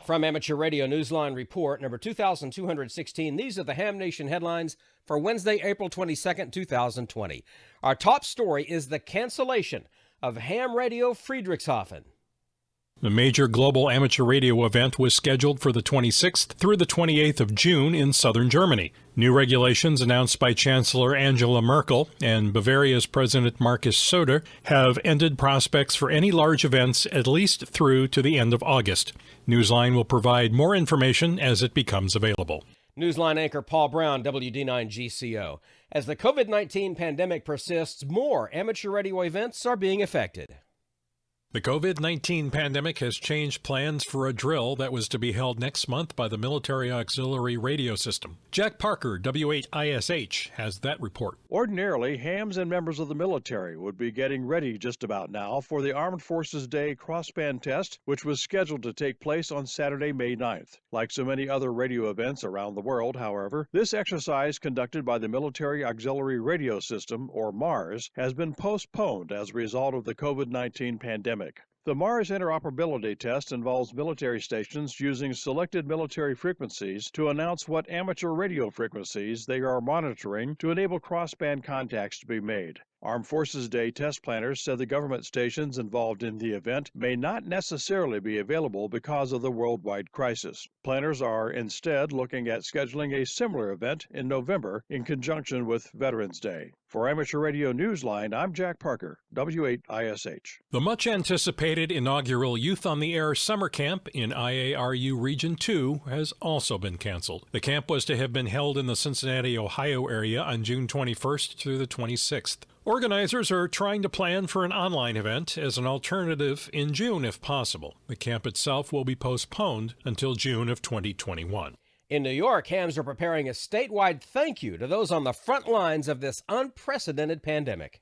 From Amateur Radio Newsline Report, number 2216, these are the Ham Nation headlines for Wednesday, April 22nd, 2020. Our top story is the cancellation of Ham Radio Friedrichshafen. The major global amateur radio event was scheduled for the 26th through the 28th of June in southern Germany. New regulations announced by Chancellor Angela Merkel and Bavaria's President Markus Söder have ended prospects for any large events at least through to the end of August. Newsline will provide more information as it becomes available. Newsline anchor Paul Brown, WD9GCO. As the COVID-19 pandemic persists, more amateur radio events are being affected. The COVID-19 pandemic has changed plans for a drill that was to be held next month by the Military Auxiliary Radio System. Jack Parker, W8ISH, has that report. Ordinarily, hams and members of the military would be getting ready just about now for the Armed Forces Day crossband test, which was scheduled to take place on Saturday, May 9th. Like so many other radio events around the world, however, this exercise conducted by the Military Auxiliary Radio System, or MARS, has been postponed as a result of the COVID-19 pandemic. The MARS interoperability test involves military stations using selected military frequencies to announce what amateur radio frequencies they are monitoring to enable crossband contacts to be made. Armed Forces Day test planners said the government stations involved in the event may not necessarily be available because of the worldwide crisis. Planners are instead looking at scheduling a similar event in November in conjunction with Veterans Day. For Amateur Radio Newsline, I'm Jack Parker, W8ISH. The much-anticipated inaugural Youth on the Air summer camp in IARU Region 2 has also been canceled. The camp was to have been held in the Cincinnati, Ohio area on June 21st through the 26th. Organizers are trying to plan for an online event as an alternative in June if possible. The camp itself will be postponed until June of 2021. In New York, hams are preparing a statewide thank you to those on the front lines of this unprecedented pandemic.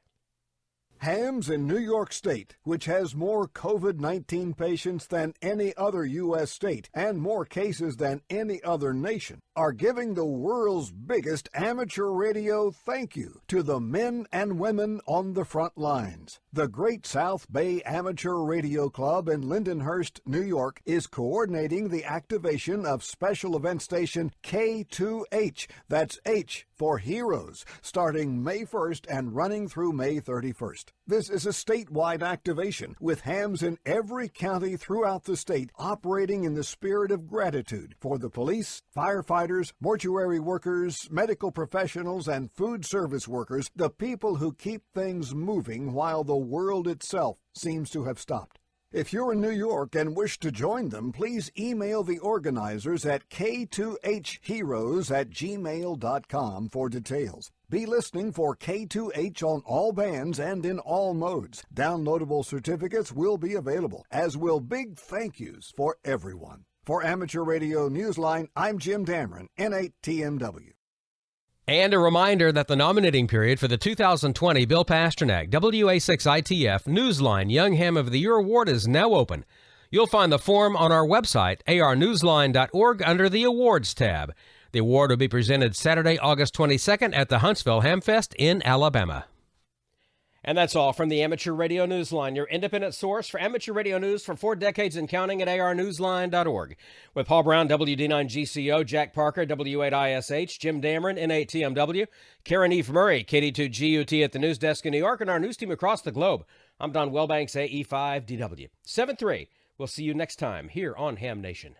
Hams in New York State, which has more COVID-19 patients than any other U.S. state and more cases than any other nation, are giving the world's biggest amateur radio thank you to the men and women on the front lines. The Great South Bay Amateur Radio Club in Lindenhurst, New York, is coordinating the activation of special event station K2H, that's H for Heroes, starting May 1st and running through May 31st. This is a statewide activation with hams in every county throughout the state operating in the spirit of gratitude for the police, firefighters, mortuary workers, medical professionals, and food service workers, the people who keep things moving while the world itself seems to have stopped. If you're in New York and wish to join them, please email the organizers at K2HHeroes@gmail.com for details. Be listening for K2H on all bands and in all modes. Downloadable certificates will be available, as will big thank yous for everyone. For Amateur Radio Newsline, I'm Jim Dameron, N8TMW. And a reminder that the nominating period for the 2020 Bill Pasternak WA6ITF Newsline Young Ham of the Year Award is now open. You'll find the form on our website, arnewsline.org, under the Awards tab. The award will be presented Saturday, August 22nd at the Huntsville Hamfest in Alabama. And that's all from the Amateur Radio Newsline, your independent source for amateur radio news for 4 decades and counting at arnewsline.org. With Paul Brown, WD9GCO, Jack Parker, W8ISH, Jim Dameron, N8TMW, Karen Eve Murray, KD2GUT at the news desk in New York, and our news team across the globe. I'm Don Wellbanks, AE5DW. 7-3. We'll see you next time here on Ham Nation.